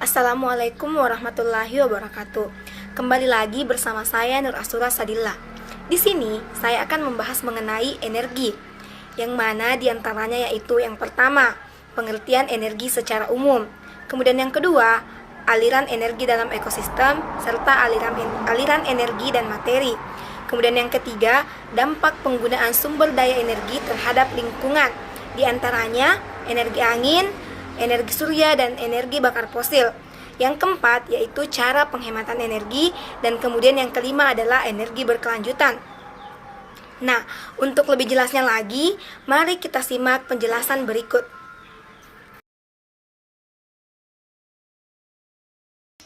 Assalamualaikum warahmatullahi wabarakatuh. Kembali lagi bersama saya Nur Asura Sadillah. Di sini saya akan membahas mengenai energi, yang mana diantaranya yaitu yang pertama, pengertian energi secara umum. Kemudian yang kedua, aliran energi dalam ekosistem serta aliran energi dan materi. Kemudian yang ketiga, dampak penggunaan sumber daya energi terhadap lingkungan. Di antaranya energi angin, energi surya, dan energi bakar fosil. Yang keempat yaitu cara penghematan energi, dan kemudian yang kelima adalah energi berkelanjutan. Nah, untuk lebih jelasnya lagi, mari kita simak penjelasan berikut.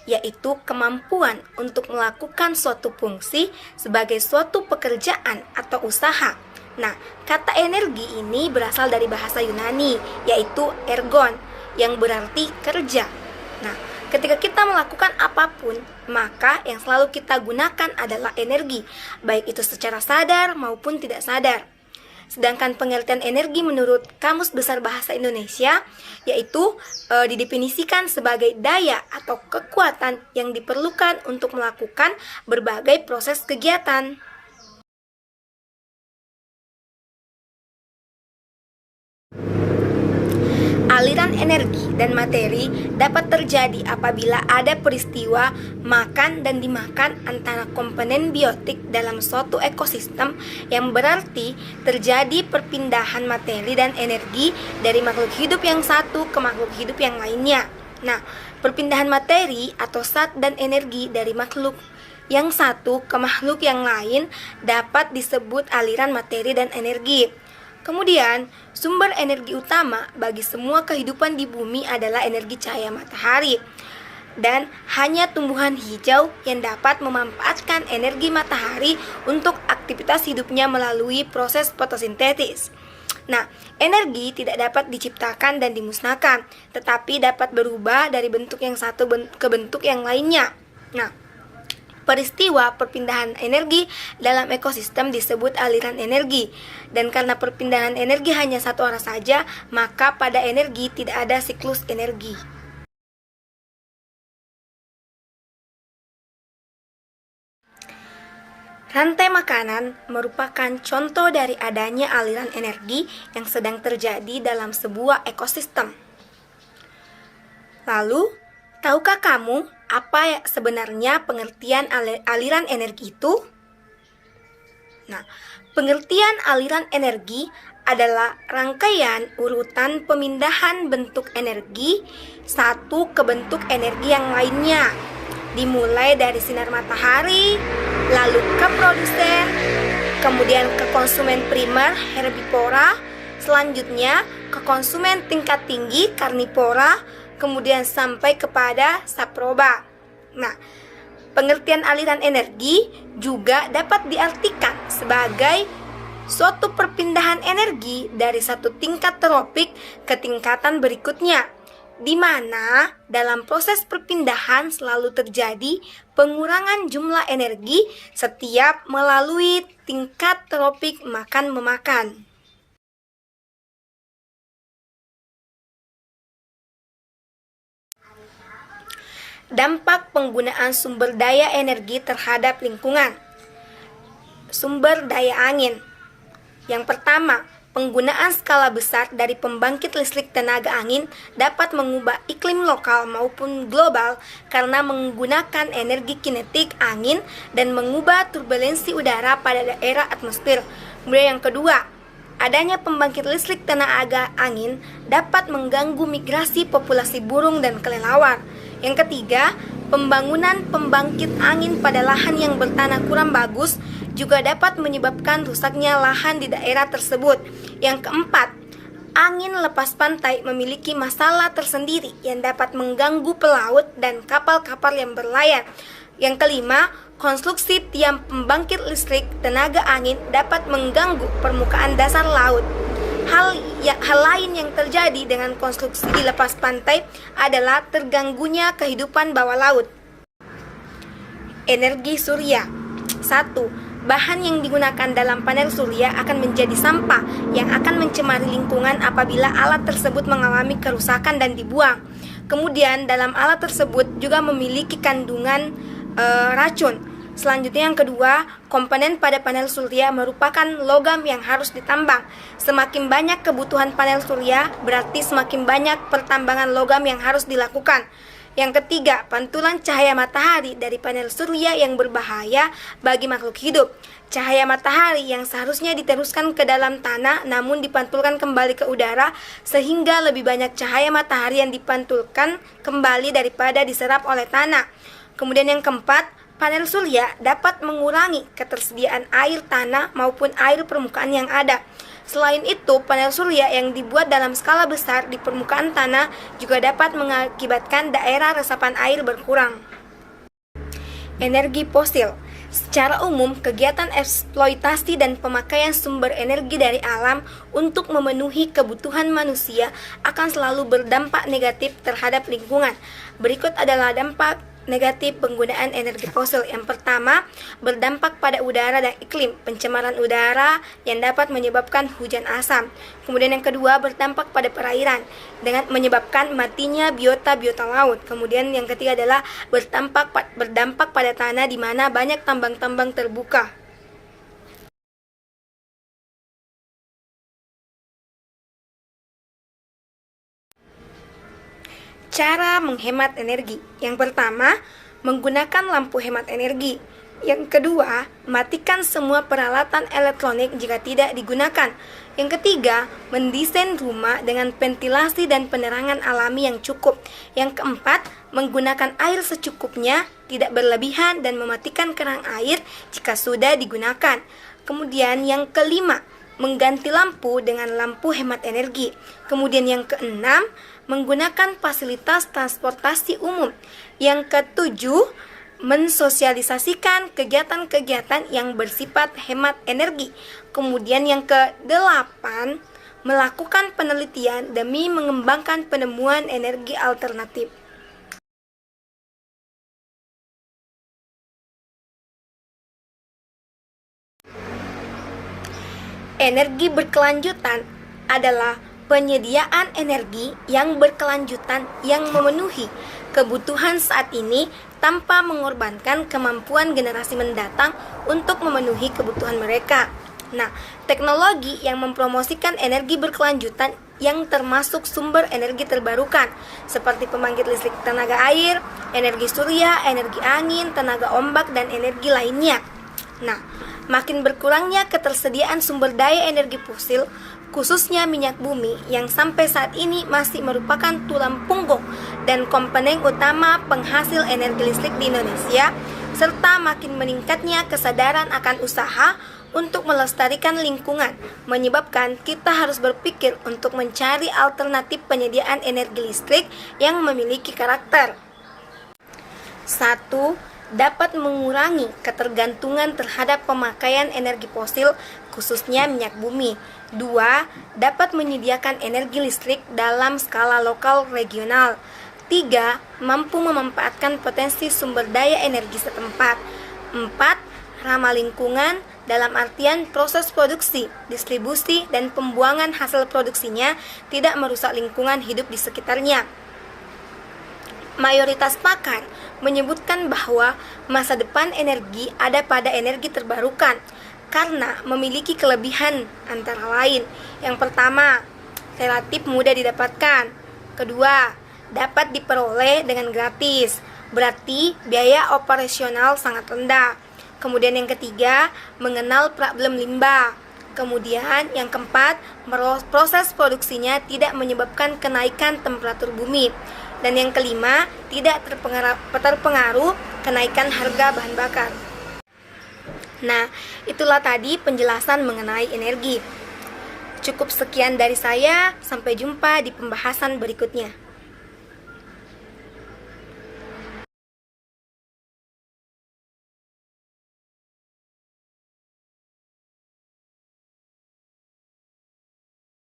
Yaitu kemampuan untuk melakukan suatu fungsi sebagai suatu pekerjaan atau usaha. Nah, kata energi ini berasal dari bahasa Yunani, yaitu ergon, yang berarti kerja. Nah, ketika kita melakukan apapun, maka yang selalu kita gunakan adalah energi, baik itu secara sadar maupun tidak sadar. Sedangkan pengertian energi menurut Kamus Besar Bahasa Indonesia, yaitu didefinisikan sebagai daya atau kekuatan yang diperlukan untuk melakukan berbagai proses kegiatan. Aliran energi dan materi dapat terjadi apabila ada peristiwa makan dan dimakan antara komponen biotik dalam suatu ekosistem, yang berarti terjadi perpindahan materi dan energi dari makhluk hidup yang satu ke makhluk hidup yang lainnya. Nah, perpindahan materi atau zat dan energi dari makhluk yang satu ke makhluk yang lain dapat disebut aliran materi dan energi. Kemudian, sumber energi utama bagi semua kehidupan di bumi adalah energi cahaya matahari. Dan hanya tumbuhan hijau yang dapat memanfaatkan energi matahari untuk aktivitas hidupnya melalui proses fotosintesis. Nah, energi tidak dapat diciptakan dan dimusnahkan, tetapi dapat berubah dari bentuk yang satu ke bentuk yang lainnya. Nah, peristiwa perpindahan energi dalam ekosistem disebut aliran energi. Dan karena perpindahan energi hanya satu arah saja, maka pada energi tidak ada siklus energi. Rantai makanan merupakan contoh dari adanya aliran energi yang sedang terjadi dalam sebuah ekosistem. Lalu, tahukah kamu apa sebenarnya pengertian aliran energi itu? Nah, pengertian aliran energi adalah rangkaian urutan pemindahan bentuk energi satu ke bentuk energi yang lainnya, dimulai dari sinar matahari, lalu ke produsen, kemudian ke konsumen primer herbivora, selanjutnya ke konsumen tingkat tinggi karnivora, kemudian sampai kepada saproba. Nah, pengertian aliran energi juga dapat diartikan sebagai suatu perpindahan energi dari satu tingkat tropik ke tingkatan berikutnya, di mana dalam proses perpindahan selalu terjadi pengurangan jumlah energi setiap melalui tingkat tropik makan-memakan. Dampak penggunaan sumber daya energi terhadap lingkungan. Sumber daya angin. Yang pertama, penggunaan skala besar dari pembangkit listrik tenaga angin dapat mengubah iklim lokal maupun global karena menggunakan energi kinetik angin dan mengubah turbulensi udara pada daerah atmosfer. Kemudian yang kedua, adanya pembangkit listrik tenaga angin dapat mengganggu migrasi populasi burung dan kelelawar. Yang ketiga, pembangunan pembangkit angin pada lahan yang bertanah kurang bagus juga dapat menyebabkan rusaknya lahan di daerah tersebut. Yang keempat, angin lepas pantai memiliki masalah tersendiri yang dapat mengganggu pelaut dan kapal-kapal yang berlayar. Yang kelima, konstruksi tiang pembangkit listrik tenaga angin dapat mengganggu permukaan dasar laut. Hal lain yang terjadi dengan konstruksi di lepas pantai adalah terganggunya kehidupan bawah laut. Energi surya. 1. Bahan yang digunakan dalam panel surya akan menjadi sampah yang akan mencemari lingkungan apabila alat tersebut mengalami kerusakan dan dibuang. Kemudian dalam alat tersebut juga memiliki kandungan racun. Selanjutnya yang kedua, komponen pada panel surya merupakan logam yang harus ditambang. Semakin banyak kebutuhan panel surya, berarti semakin banyak pertambangan logam yang harus dilakukan. Yang ketiga, pantulan cahaya matahari dari panel surya yang berbahaya bagi makhluk hidup. Cahaya matahari yang seharusnya diteruskan ke dalam tanah namun dipantulkan kembali ke udara, sehingga lebih banyak cahaya matahari yang dipantulkan kembali daripada diserap oleh tanah. Kemudian yang keempat, panel surya dapat mengurangi ketersediaan air tanah maupun air permukaan yang ada. Selain itu, panel surya yang dibuat dalam skala besar di permukaan tanah juga dapat mengakibatkan daerah resapan air berkurang. Energi fosil. Secara umum, kegiatan eksploitasi dan pemakaian sumber energi dari alam untuk memenuhi kebutuhan manusia akan selalu berdampak negatif terhadap lingkungan. Berikut adalah dampak negatif penggunaan energi fosil. Yang pertama, berdampak pada udara dan iklim, pencemaran udara yang dapat menyebabkan hujan asam. Kemudian yang kedua, berdampak pada perairan dengan menyebabkan matinya biota-biota laut. Kemudian yang ketiga adalah berdampak pada tanah di mana banyak tambang-tambang terbuka. Cara menghemat energi. Yang pertama, menggunakan lampu hemat energi. Yang kedua, matikan semua peralatan elektronik jika tidak digunakan. Yang ketiga, mendesain rumah dengan ventilasi dan penerangan alami yang cukup. Yang keempat, menggunakan air secukupnya, tidak berlebihan, dan mematikan keran air jika sudah digunakan. Kemudian yang kelima, mengganti lampu dengan lampu hemat energi. Kemudian yang keenam, menggunakan fasilitas transportasi umum. Yang ketujuh, mensosialisasikan kegiatan-kegiatan yang bersifat hemat energi. Kemudian yang kedelapan, melakukan penelitian demi mengembangkan penemuan energi alternatif. Energi berkelanjutan adalah penyediaan energi yang berkelanjutan yang memenuhi kebutuhan saat ini tanpa mengorbankan kemampuan generasi mendatang untuk memenuhi kebutuhan mereka. Nah, teknologi yang mempromosikan energi berkelanjutan yang termasuk sumber energi terbarukan seperti pembangkit listrik tenaga air, energi surya, energi angin, tenaga ombak, dan energi lainnya. Nah, makin berkurangnya ketersediaan sumber daya energi fosil, khususnya minyak bumi yang sampai saat ini masih merupakan tulang punggung dan komponen utama penghasil energi listrik di Indonesia, serta makin meningkatnya kesadaran akan usaha untuk melestarikan lingkungan, menyebabkan kita harus berpikir untuk mencari alternatif penyediaan energi listrik yang memiliki karakter 1. Dapat mengurangi ketergantungan terhadap pemakaian energi fosil, khususnya minyak bumi. 2. Dapat menyediakan energi listrik dalam skala lokal regional. 3. Mampu memanfaatkan potensi sumber daya energi setempat. 4. Ramah lingkungan dalam artian proses produksi, distribusi, dan pembuangan hasil produksinya tidak merusak lingkungan hidup di sekitarnya. Mayoritas pakar menyebutkan bahwa masa depan energi ada pada energi terbarukan karena memiliki kelebihan antara lain. Yang pertama, relatif mudah didapatkan. Kedua, dapat diperoleh dengan gratis, berarti biaya operasional sangat rendah. Kemudian yang ketiga, mengenal problem limbah. Kemudian yang keempat, proses produksinya tidak menyebabkan kenaikan temperatur bumi. Dan yang kelima, tidak terpengaruh kenaikan harga bahan bakar. Nah, itulah tadi penjelasan mengenai energi. Cukup sekian dari saya, sampai jumpa di pembahasan berikutnya.